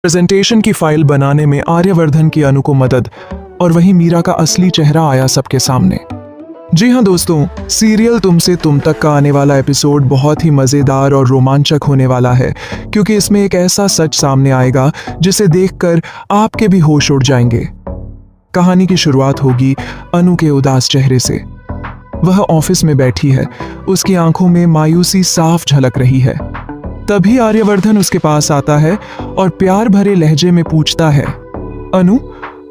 Presentation की file बनाने में आर्यवर्धन की अनु को मदद और वहीं मीरा का असली चेहरा आया सबके सामने। जी हाँ दोस्तों, सीरियल तुमसे तुम तक का आने वाला एपिसोड बहुत ही मज़ेदार और रोमांचक होने वाला है, क्योंकि इसमें एक ऐसा सच सामने आएगा जिसे देखकर आपके भी होश उड़ जाएंगे। कहानी की शुरुआत होगी अनु के उदास चेहरे से। वह ऑफिस में बैठी है, उसकी आंखों में मायूसी साफ झलक रही है। तभी आर्यवर्धन उसके पास आता है और प्यार भरे लहजे में पूछता है, अनु,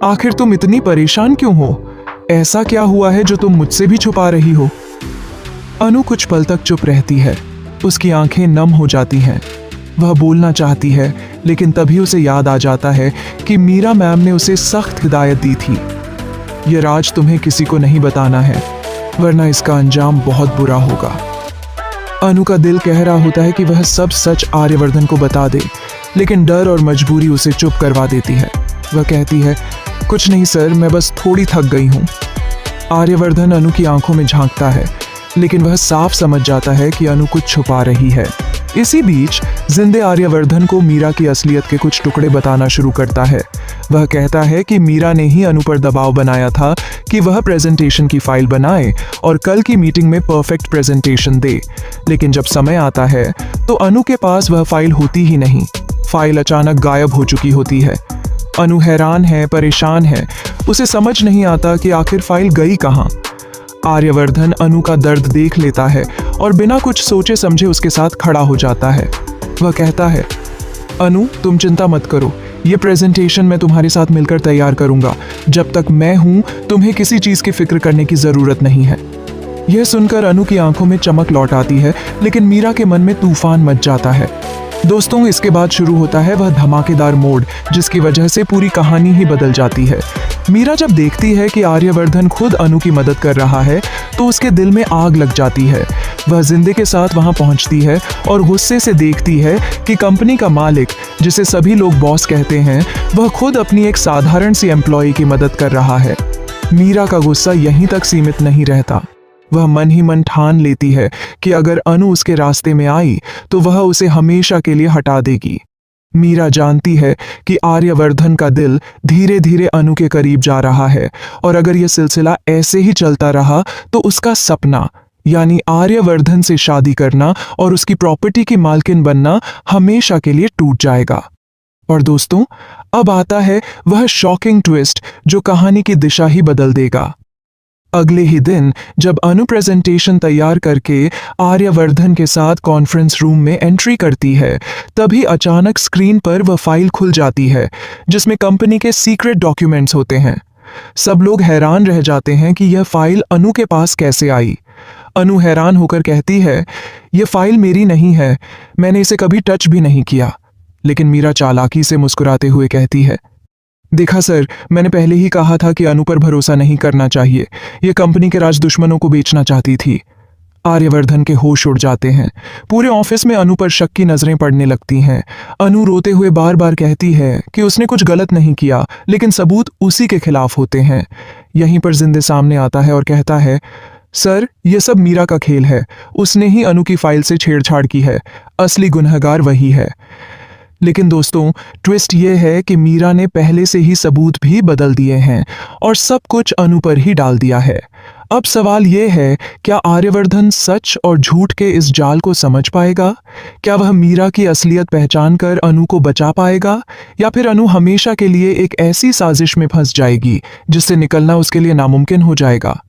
आखिर तुम इतनी परेशान क्यों हो? ऐसा क्या हुआ है जो तुम मुझसे भी छुपा रही हो? अनु कुछ पल तक चुप रहती है, उसकी आंखें नम हो जाती हैं। वह बोलना चाहती है, लेकिन तभी उसे याद आ जाता है कि मीरा मैम ने उसे सख्त हिदायत दी थी, यह राज तुम्हें किसी को नहीं बताना है, वरना इसका अंजाम बहुत बुरा होगा। अनु का दिल कह रहा होता है कि वह सब सच आर्यवर्धन को बता दे, लेकिन डर और मजबूरी उसे चुप करवा देती है। वह कहती है, कुछ नहीं सर, मैं बस थोड़ी थक गई हूँ। आर्यवर्धन अनु की आंखों में झांकता है, लेकिन वह साफ समझ जाता है कि अनु कुछ छुपा रही है। इसी बीच जिंदे आर्यवर्धन को मीरा की असलियत के कुछ टुकड़े बताना शुरू करता है। वह कहता है कि मीरा ने ही अनु पर दबाव बनाया था कि वह प्रेजेंटेशन की फाइल बनाए और कल की मीटिंग में परफेक्ट प्रेजेंटेशन दे, लेकिन जब समय आता है तो अनु के पास वह फाइल होती ही नहीं। फाइल अचानक गायब हो चुकी होती है। अनु हैरान है, परेशान है, उसे समझ नहीं आता कि आखिर फाइल गई कहाँ। आर्यवर्धन अनु का दर्द देख लेता है और बिना कुछ सोचे समझे उसके साथ खड़ा हो जाता है। वह कहता है, अनु, तुम चिंता मत करो, ये प्रेजेंटेशन मैं तुम्हारे साथ मिलकर तैयार करूंगा। जब तक मैं हूं, तुम्हें किसी चीज की फिक्र करने की जरूरत नहीं है। यह सुनकर अनु की आंखों में चमक लौट आती है, लेकिन मीरा के मन में तूफान मच जाता है। दोस्तों, इसके बाद शुरू होता है वह धमाकेदार मोड़, जिसकी वजह से पूरी कहानी ही बदल जाती है। मीरा जब देखती है कि आर्यवर्धन खुद अनु की मदद कर रहा है तो उसके दिल में आग लग जाती है। वह जिंदे के साथ वहां पहुंचती है और गुस्से से देखती है कि कंपनी का मालिक, जिसे सभी लोग बॉस कहते हैं, वह खुद अपनी एक साधारण सी एम्प्लॉय की मदद कर रहा है। मीरा का गुस्सा यहीं तक सीमित नहीं रहता। वह मन ही मन ठान लेती है कि अगर अनु उसके रास्ते में आई तो वह उसे हमेशा के लिए हटा देगी। मीरा जानती है कि आर्यवर्धन का दिल धीरे धीरे अनु के करीब जा रहा है, और अगर यह सिलसिला ऐसे ही चलता रहा तो उसका सपना, यानी आर्यवर्धन से शादी करना और उसकी प्रॉपर्टी की मालकिन बनना, हमेशा के लिए टूट जाएगा। और दोस्तों, अब आता है वह शॉकिंग ट्विस्ट जो कहानी की दिशा ही बदल देगा। अगले ही दिन जब अनु प्रेजेंटेशन तैयार करके आर्यवर्धन के साथ कॉन्फ्रेंस रूम में एंट्री करती है, तभी अचानक स्क्रीन पर वह फाइल खुल जाती है जिसमें कंपनी के सीक्रेट डॉक्यूमेंट्स होते हैं। सब लोग हैरान रह जाते हैं कि यह फाइल अनु के पास कैसे आई। अनु हैरान होकर कहती है, यह फाइल मेरी नहीं है, मैंने इसे कभी टच भी नहीं किया। लेकिन मीरा चालाकी से मुस्कुराते हुए कहती है, देखा सर, मैंने पहले ही कहा था कि अनु पर भरोसा नहीं करना चाहिए, यह कंपनी के राज दुश्मनों को बेचना चाहती थी। आर्यवर्धन के होश उड़ जाते हैं। पूरे ऑफिस में अनु पर शक की नजरें पड़ने लगती हैं। अनु रोते हुए बार बार कहती है कि उसने कुछ गलत नहीं किया, लेकिन सबूत उसी के खिलाफ होते हैं। यहीं पर जिंदे सामने आता है और कहता है, सर, यह सब मीरा का खेल है, उसने ही अनु की फाइल से छेड़छाड़ की है, असली गुनहगार वही है। लेकिन दोस्तों, ट्विस्ट ये है कि मीरा ने पहले से ही सबूत भी बदल दिए हैं और सब कुछ अनु पर ही डाल दिया है। अब सवाल ये है, क्या आर्यवर्धन सच और झूठ के इस जाल को समझ पाएगा? क्या वह मीरा की असलियत पहचान कर अनु को बचा पाएगा, या फिर अनु हमेशा के लिए एक ऐसी साजिश में फंस जाएगी जिससे निकलना उसके लिए नामुमकिन हो जाएगा?